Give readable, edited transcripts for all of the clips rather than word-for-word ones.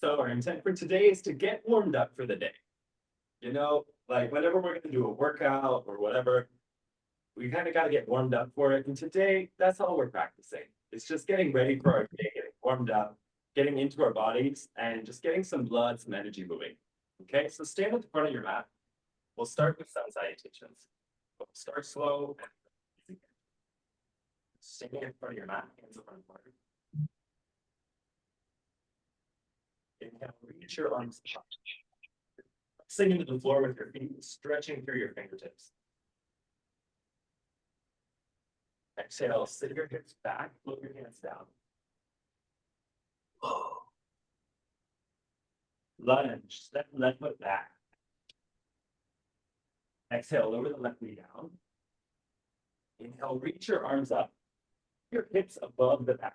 So our intent for today is to get warmed up for the day. Like whenever we're going to do a workout or whatever, we kind of got to get warmed up for it. And today, that's all we're practicing. It's just getting ready for our day, getting warmed up, getting into our bodies, and just getting some blood, some energy moving. Okay, so stand at the front of your mat. We'll start with sun salutations. We'll start slow. Standing in front of your mat, hands up on the floor. Inhale, reach your arms up. Sink into the floor with your feet, stretching through your fingertips. Exhale, sit your hips back, float your hands down. Lunge, step left foot back. Exhale, lower the left knee down. Inhale, reach your arms up, your hips above the back.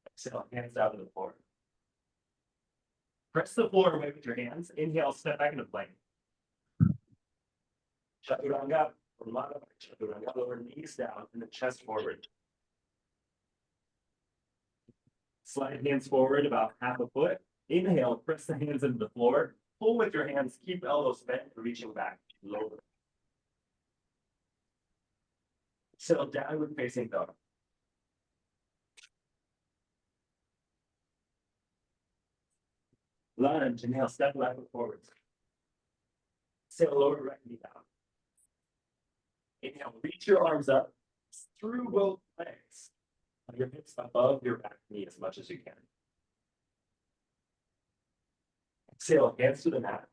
Exhale, hands down to the floor. Press the floor away with your hands. Inhale, step back into plank. Chaturanga, or Mata Chaturanga, lower knees down and the chest forward. Slide hands forward about half a foot. Inhale, press the hands into the floor. Pull with your hands, keep elbows bent, reaching back. Lower. Settle downward facing dog. Lunge, inhale, step left foot forwards. Sail lower right knee down. Inhale, reach your arms up through both legs. Your hips above your back knee as much as you can. Exhale, hands to the mat.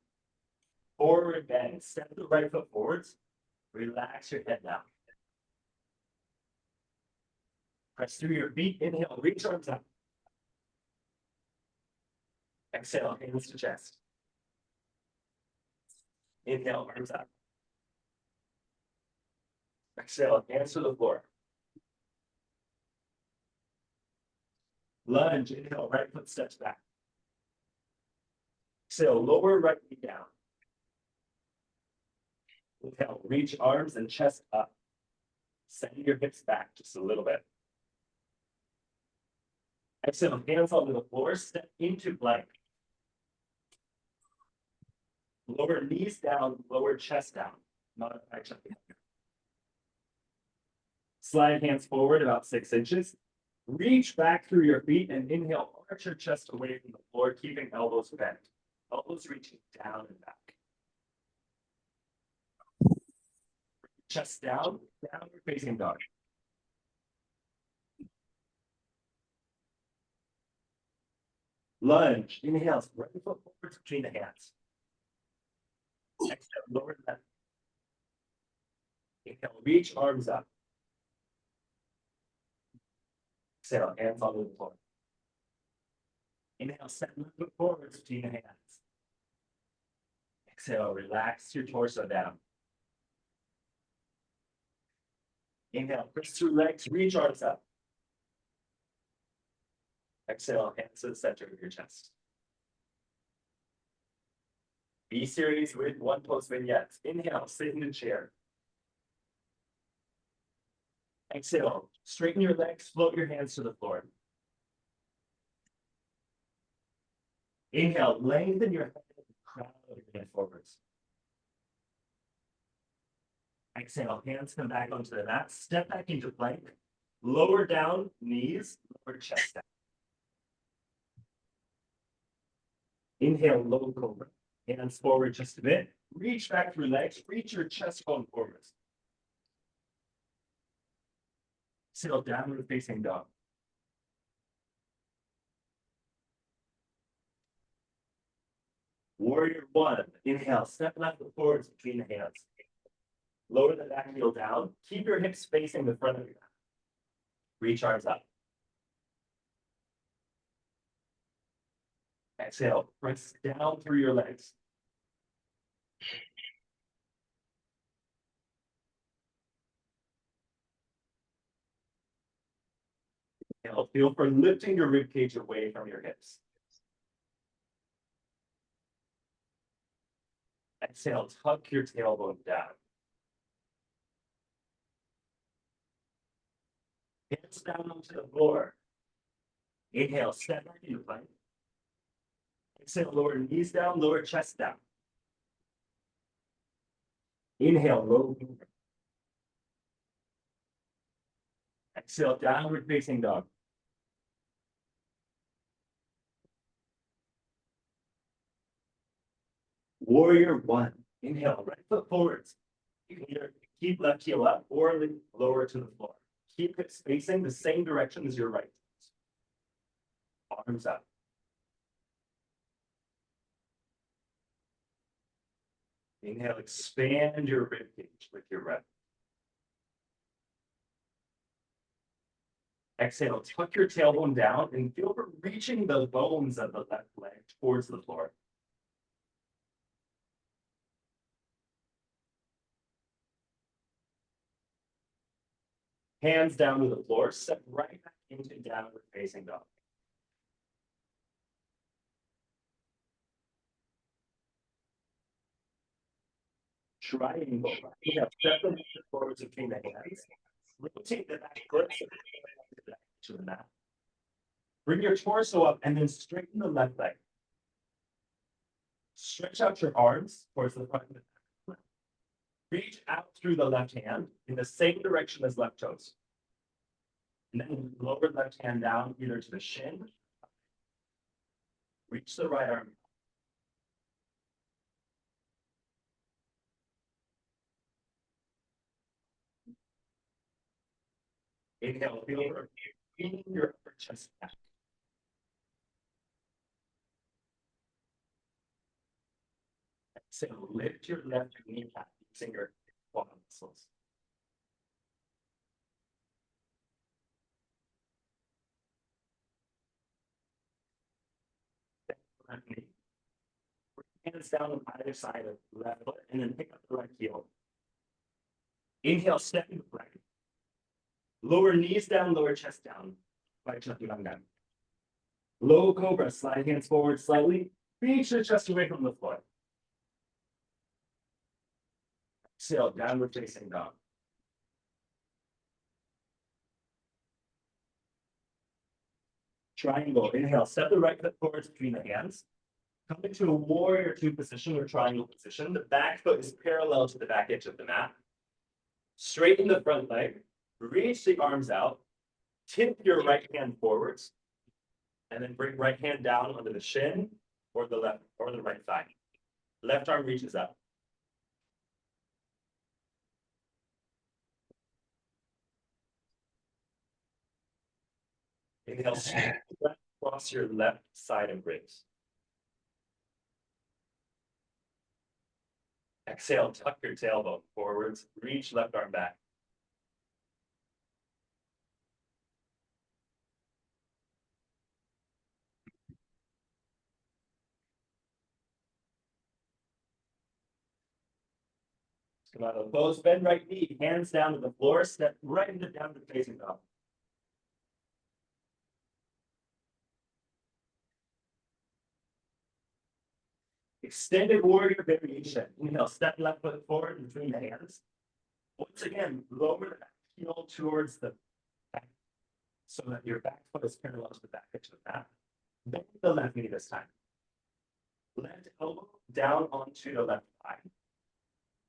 Forward bend, step the right foot forwards. Relax your head down. Press through your feet, inhale, reach arms up. Exhale, hands to chest. Inhale, arms up. Exhale, hands to the floor. Lunge, inhale, right foot steps back. Exhale, lower right knee down. Inhale, reach arms and chest up. Send your hips back just a little bit. Exhale, hands onto the floor, step into plank. Lower knees down, lower chest down. Modified jumping. Slide hands forward about 6 inches. Reach back through your feet and inhale, arch your chest away from the floor, keeping elbows bent. Elbows reaching down and back. Chest down, downward facing dog. Lunge, inhale, right foot forwards between the hands. Exhale, lower left. Inhale, reach arms up. Exhale, hands onto the floor. Inhale, step left foot forwards between the hands. Exhale, relax your torso down. Inhale, press through legs, reach arms up. Exhale, hands to the center of your chest. B-series with one pose vignettes. Inhale, sit in the chair. Exhale, straighten your legs, float your hands to the floor. Inhale, lengthen your head and crown of your head forwards. Exhale, hands come back onto the mat, step back into plank, lower down, knees, lower chest down. Inhale, low cobra. Hands forward just a bit. Reach back through legs, reach your chest bone forwards. Exhale, downward facing dog. Warrior one. Inhale, step left foot forwards between the hands. Lower the back heel down. Keep your hips facing the front of your mat. Reach arms up. Exhale, press down through your legs. Inhale, feel for lifting your ribcage away from your hips. Exhale, tuck your tailbone down. Hands down onto the floor. Inhale, step back into plank. Exhale, lower knees down, lower chest down. Inhale, low. Exhale, downward facing dog. Warrior one. Inhale, right foot forwards. You can either keep left heel up or lower to the floor. Keep hips facing the same direction as your right. Arms up. Inhale, expand your rib cage with your breath. Exhale, tuck your tailbone down and feel for reaching the bones of the left leg towards the floor. Hands down to the floor, step right back into downward facing dog. Triangle. Step the knee forwards between the hands. Rotate the back foot to the mat. Bring your torso up and then straighten the left leg. Stretch out your arms towards the front of the back. Reach out through the left hand in the same direction as left toes. And then lower left hand down either to the shin. Reach the right arm. Inhale, feel your upper chest back. Exhale, lift your left kneecap using your quad muscles. Left knee. Hands down on either side of the left foot and then pick up the right heel. Inhale, step into plank. Lower knees down, lower chest down. Right chaturanga down. Low cobra, slide hands forward slightly. Reach the chest away from the floor. Exhale, downward facing dog. Triangle, inhale, step the right foot forwards between the hands. Come into a warrior two position or triangle position. The back foot is parallel to the back edge of the mat. Straighten the front leg. Reach the arms out. Tip your right hand forwards. And then bring right hand down onto the shin or the left or the right thigh. Left arm reaches up. Inhale, cross your left side and ribs. Exhale, tuck your tailbone forwards, reach left arm back. Come out of pose, bend right knee, hands down to the floor, step right into downward facing dog. Extended warrior variation. Inhale, step left foot forward between the hands. Once again, lower the back heel towards the back so that your back foot is parallel to the back edge of the mat. Bend the left knee this time. Left elbow down onto the left thigh.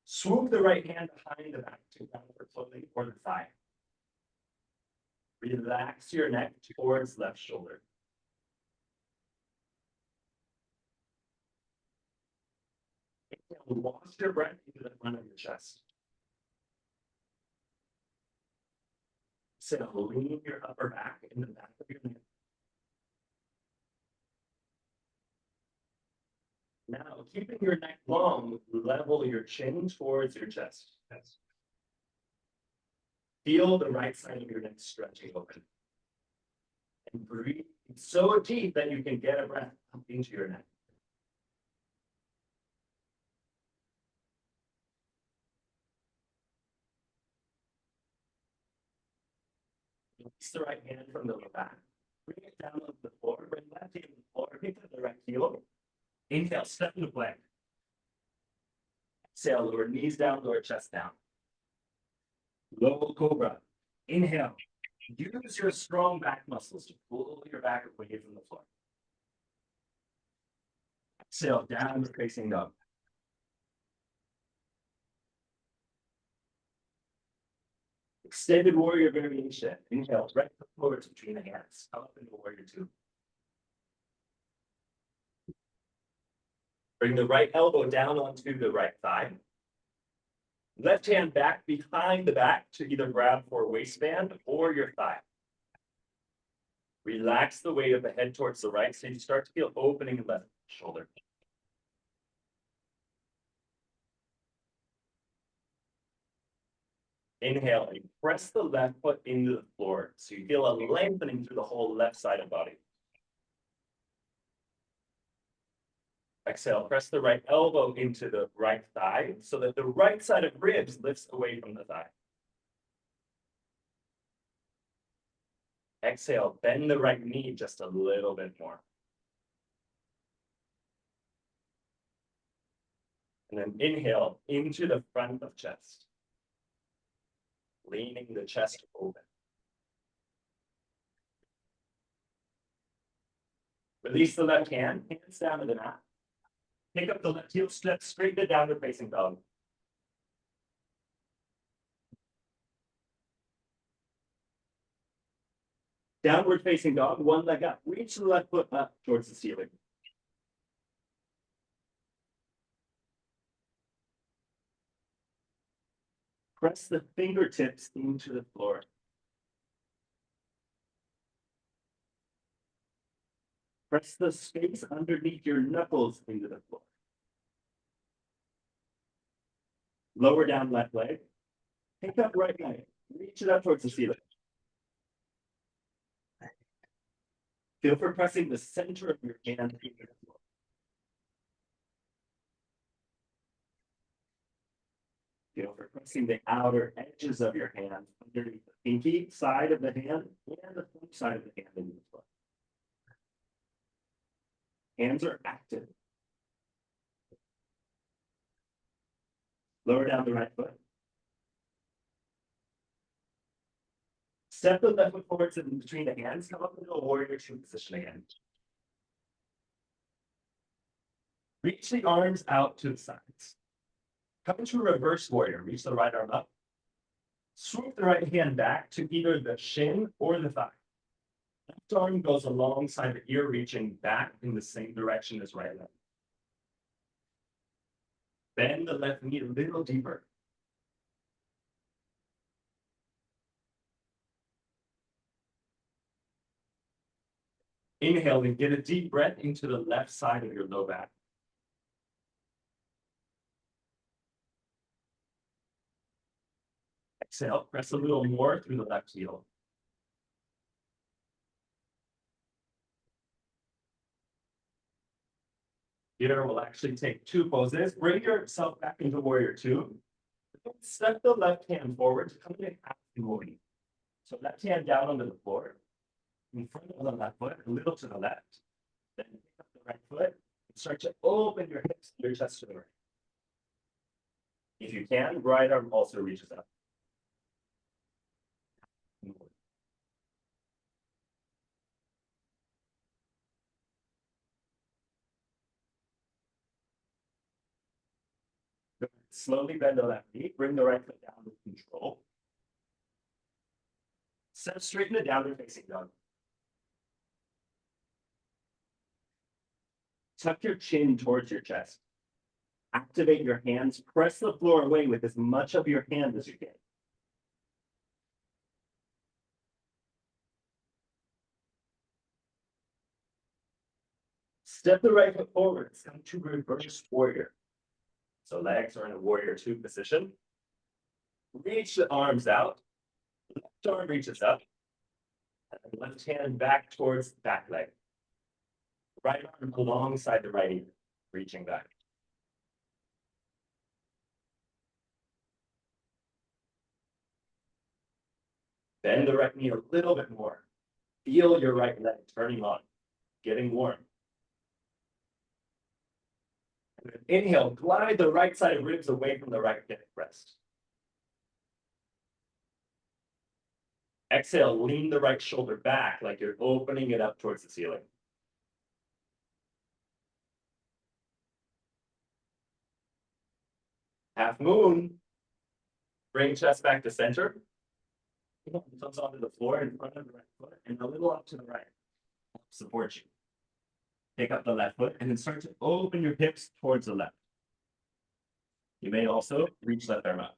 Swoop the right hand behind the back to downward floating or the thigh. Relax your neck towards left shoulder. Lost your breath into the front of your chest. So lean your upper back in the back of your neck. Now, keeping your neck long, level your chin towards your chest. Yes. Feel the right side of your neck stretching open. And breathe so deep that you can get a breath up into your neck. Release the right hand from the back. Bring it down on the floor. Bring left hand to the floor. Pick up the right heel. Inhale, step into plank. Exhale, lower knees down, lower chest down. Low cobra. Inhale. Use your strong back muscles to pull your back away from the floor. Exhale, downward facing dog. Extended warrior variation. Inhale, right foot forwards between the hands. Come up into warrior two. Bring the right elbow down onto the right thigh. Left hand back behind the back to either grab for waistband or your thigh. Relax the weight of the head towards the right so you start to feel opening in left shoulder. Inhale and press the left foot into the floor so you feel a lengthening through the whole left side of the body. Exhale, press the right elbow into the right thigh so that the right side of ribs lifts away from the thigh. Exhale, bend the right knee just a little bit more. And then inhale into the front of chest, leaning the chest open. Release the left hand, hands down to the mat. Pick up the left heel, step straight to downward facing dog. Downward facing dog, one leg up. Reach the left foot up towards the ceiling. Press the fingertips into the floor. Press the space underneath your knuckles into the floor. Lower down left leg. Pick up right leg. Reach it up towards the ceiling. Feel for pressing the center of your hand into the floor. Feel for pressing the outer edges of your hand underneath the pinky side of the hand and the thumb side of the hand into the floor. Hands are active. Lower down the right foot. Step the left foot forwards in between the hands. Come up into a warrior two position again. Reach the arms out to the sides. Come into a reverse warrior. Reach the right arm up. Swoop the right hand back to either the shin or the thigh. Left arm goes alongside the ear, reaching back in the same direction as right leg. Bend the left knee a little deeper. Inhale and get a deep breath into the left side of your low back. Exhale, press a little more through the left heel. Here we'll actually take two poses. Bring yourself back into warrior two. Step the left hand forward to come in half moon. So left hand down onto the floor. In front of the left foot, a little to the left. Then pick up the right foot and start to open your hips, your chest to the right. If you can, right arm also reaches up. Slowly bend the left knee, bring the right foot down with control. Step straight into downward facing dog. Tuck your chin towards your chest. Activate your hands, press the floor away with as much of your hand as you can. Step the right foot forward, come to reverse warrior. So legs are in a warrior two position. Reach the arms out. Left arm reaches up. And left hand back towards the back leg. Right arm alongside the right ear, reaching back. Bend the right knee a little bit more. Feel your right leg turning on, getting warm. And then inhale, glide the right side of ribs away from the right hip rest. Exhale, lean the right shoulder back like you're opening it up towards the ceiling. Half moon. Bring chest back to center. Thumbs onto the floor in front of the right foot and a little up to the right. Support you. Take up the left foot and then start to open your hips towards the left. You may also reach left arm up.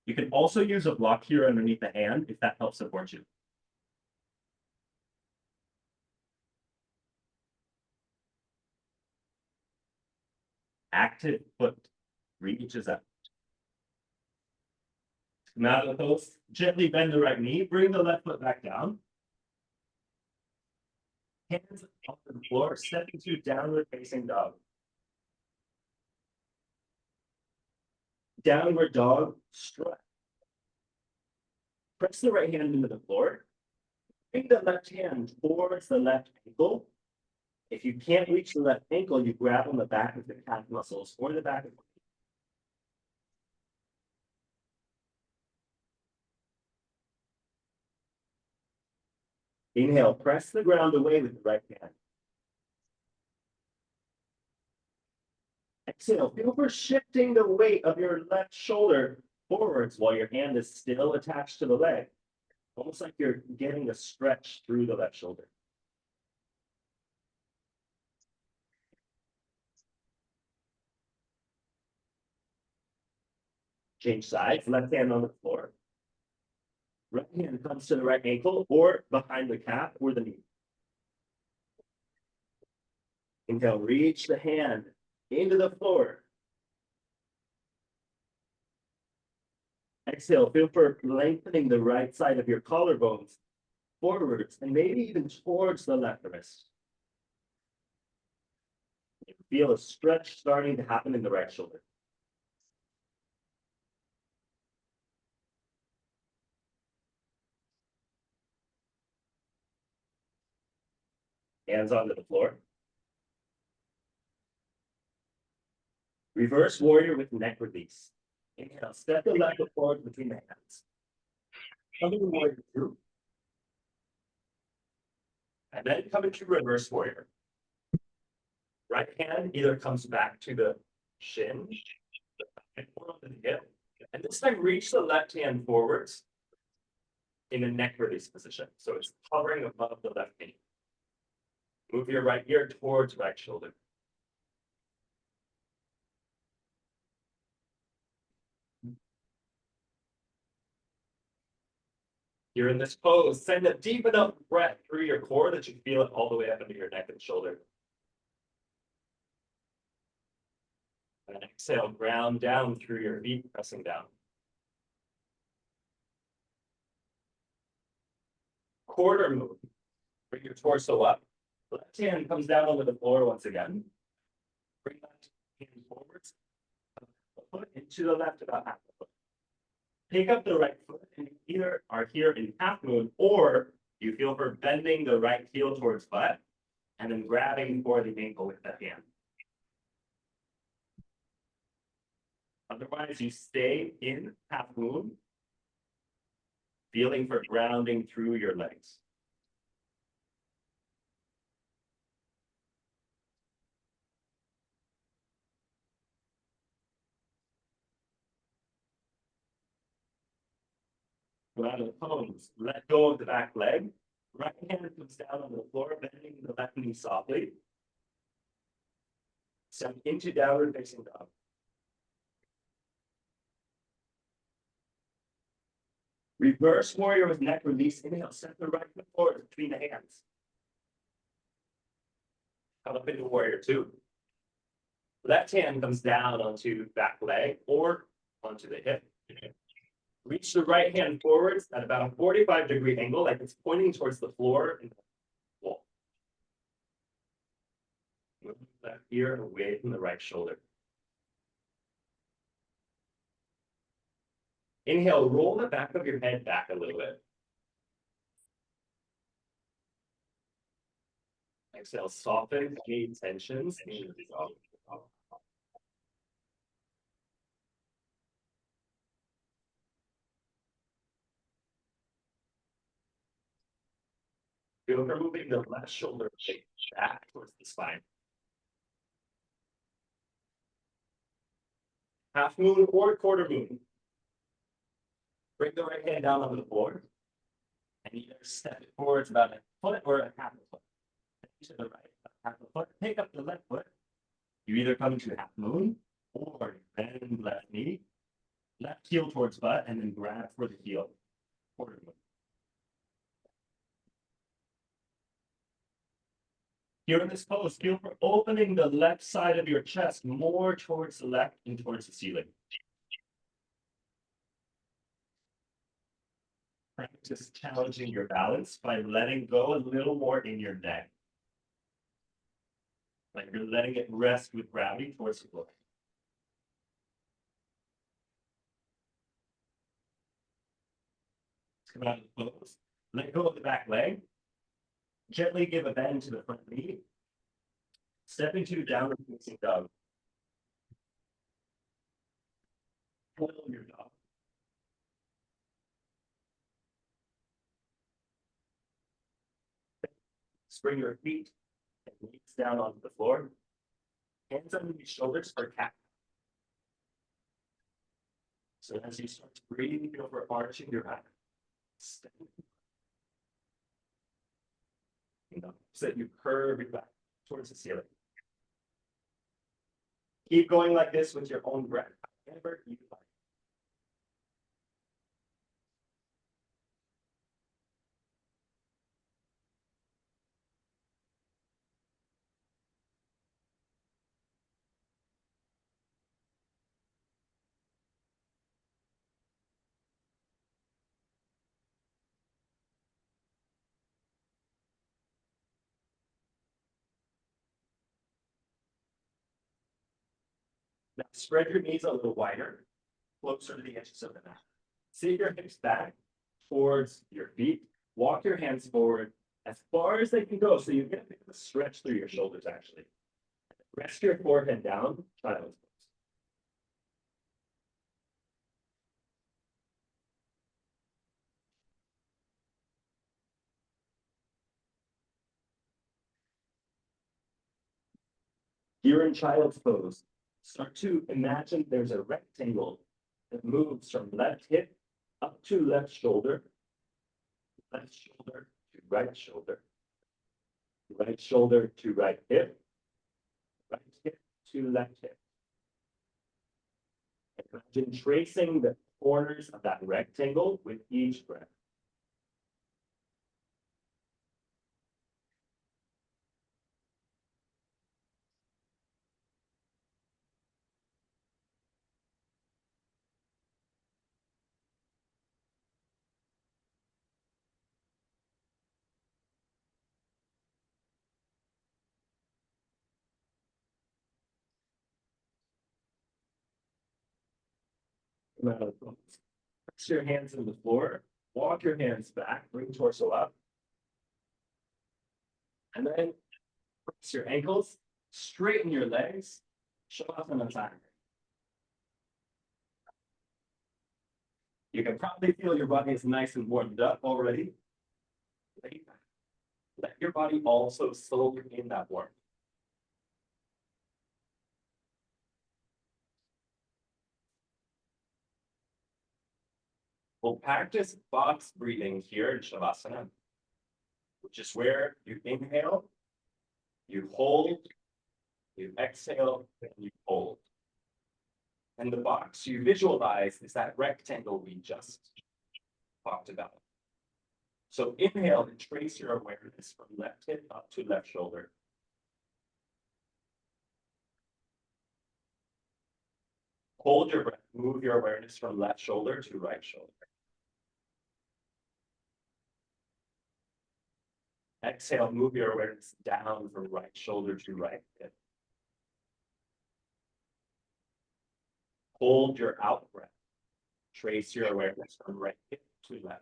You can also use a block here underneath the hand if that helps support you. Active foot reaches up. Come out of the post, gently bend the right knee, bring the left foot back down. Hands off the floor, step into downward facing dog. Downward dog, stretch. Press the right hand into the floor. Bring the left hand towards the left ankle. If you can't reach the left ankle, you grab on the back of the calf muscles or the back of the knee. Inhale, press the ground away with the right hand. Exhale, feel for shifting the weight of your left shoulder forwards while your hand is still attached to the leg. Almost like you're getting a stretch through the left shoulder. Change sides, left hand on the floor. Right hand comes to the right ankle or behind the calf or the knee. Inhale, reach the hand into the floor. Exhale, feel for lengthening the right side of your collarbones forwards and maybe even towards the left wrist. You feel a stretch starting to happen in the right shoulder. Hands onto the floor. Reverse warrior with neck release. Inhale, step the left foot forward between the hands. Come into warrior two. And then come into reverse warrior. Right hand either comes back to the shin or onto the hip. And this time reach the left hand forwards in a neck release position. So it's hovering above the left knee. Move your right ear towards right shoulder. You're in this pose. Send a deep enough breath through your core that you feel it all the way up into your neck and shoulder. And exhale, ground down through your feet, pressing down. Quarter move. Bring your torso up. Left hand comes down onto the floor once again. Bring left hand forwards. Foot into the left about half the foot. Pick up the right foot and you either are here in half moon or you feel for bending the right heel towards butt and then grabbing for the ankle with that hand. Otherwise, you stay in half moon, feeling for grounding through your legs. Go out of the pose. Let go of the back leg. Right hand comes down on the floor, bending the left knee softly. Step into downward facing dog. Reverse warrior with neck release. Inhale, step the right foot forward between the hands. Come up into warrior two. Left hand comes down onto back leg or onto the hip. Reach the right hand forwards at about a 45-degree angle, like it's pointing towards the floor and the wall. Move left ear away from the right shoulder. Inhale, roll the back of your head back a little bit. Exhale, soften any tensions. Feel for moving the left shoulder back towards the spine. Half moon or quarter moon. Bring the right hand down on the floor. And either step it forwards about a foot or a half a foot. To the right, half a foot. Pick up the left foot. You either come to half moon or bend left knee, left heel towards butt, and then grab for the heel. Quarter moon. Here in this pose, feel for opening the left side of your chest more towards the left and towards the ceiling. Practice challenging your balance by letting go a little more in your neck. Like you're letting it rest with gravity towards the floor. Let's come out of the pose. Let go of the back leg. Gently give a bend to the front knee. Step into downward facing dog. Hello, your dog. Spring your feet and knees down onto the floor. Hands under your shoulders for cat. So as you start to breathe, feel for arching your back. Step. So that you curve your back towards the ceiling. Keep going like this with your own breath. Whenever you like. Now spread your knees a little wider, closer to the edges of the mat. Sit your hips back towards your feet. Walk your hands forward as far as they can go so you get a bit of a stretch through your shoulders actually. Rest your forehead down, child's pose. Here in child's pose, start to imagine there's a rectangle that moves from left hip up to left shoulder to right shoulder to right hip to left hip. Imagine tracing the corners of that rectangle with each breath. Come out of the pose. Press your hands on the floor, walk your hands back, bring torso up. And then press your ankles, straighten your legs, Savasana time. You can probably feel your body is nice and warmed up already. Let your body also soak in that warmth. We'll practice box breathing here in Savasana, which is where you inhale, you hold, you exhale, and you hold. And the box you visualize is that rectangle we just talked about. So inhale and trace your awareness from left hip up to left shoulder. Hold your breath, move your awareness from left shoulder to right shoulder. Exhale, move your awareness down from right shoulder to right hip. Hold your out breath. Trace your awareness from right hip to left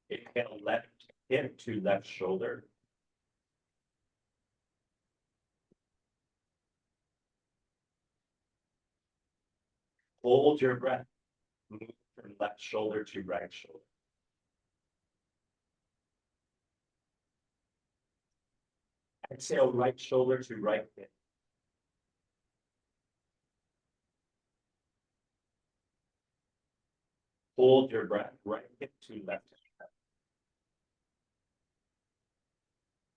hip. Inhale, left hip to left shoulder. Hold your breath. Move from left shoulder to right shoulder. Exhale, right shoulder to right hip. Hold your breath, right hip to left hip.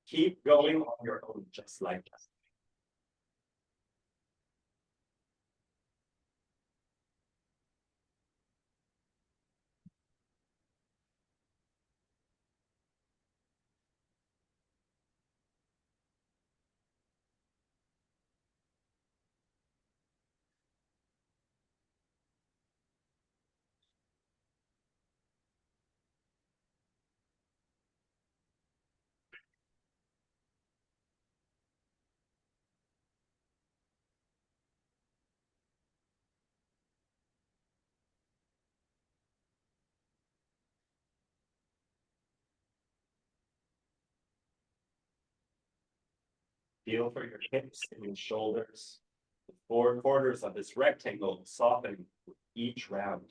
Keep going on your own, just like that. Feel for your hips and your shoulders. The four corners of this rectangle soften with each round.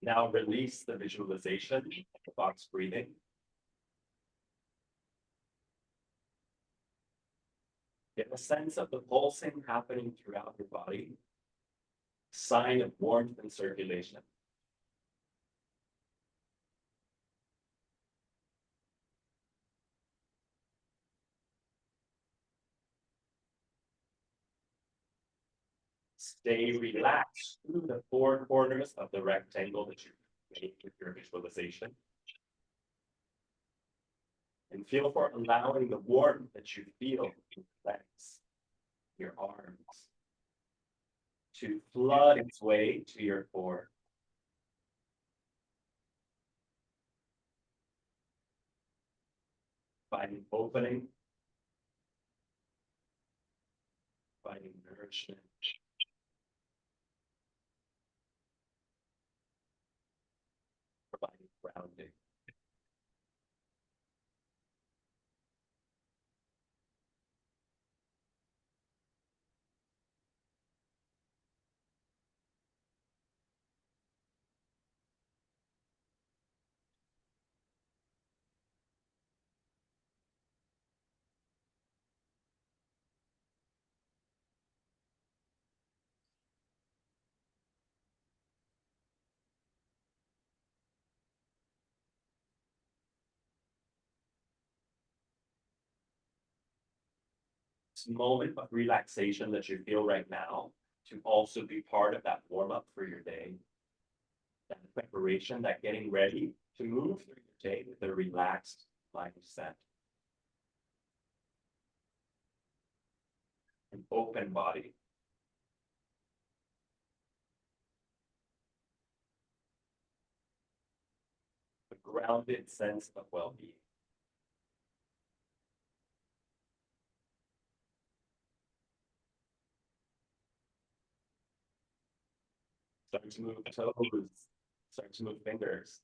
Now release the visualization of box breathing. Get a sense of the pulsing happening throughout your body. Sign of warmth and circulation. Stay relaxed through the four corners of the rectangle that you made with your visualization. And feel for allowing the warmth that you feel in your legs, your arms, to flood its way to your core. Finding opening, finding nourishment. Providing grounding. This moment of relaxation that you feel right now to also be part of that warm up for your day. That preparation, that getting ready to move through your day with a relaxed mindset. An open body. A grounded sense of well-being. Start to move toes. Start to move fingers.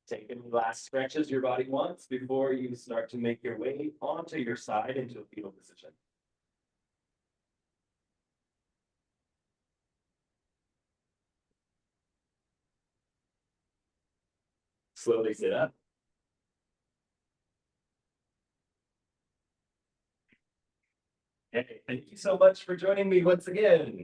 Take any last stretches your body wants before you start to make your way onto your side into a fetal position. Slowly sit up. Hey, thank you so much for joining me once again.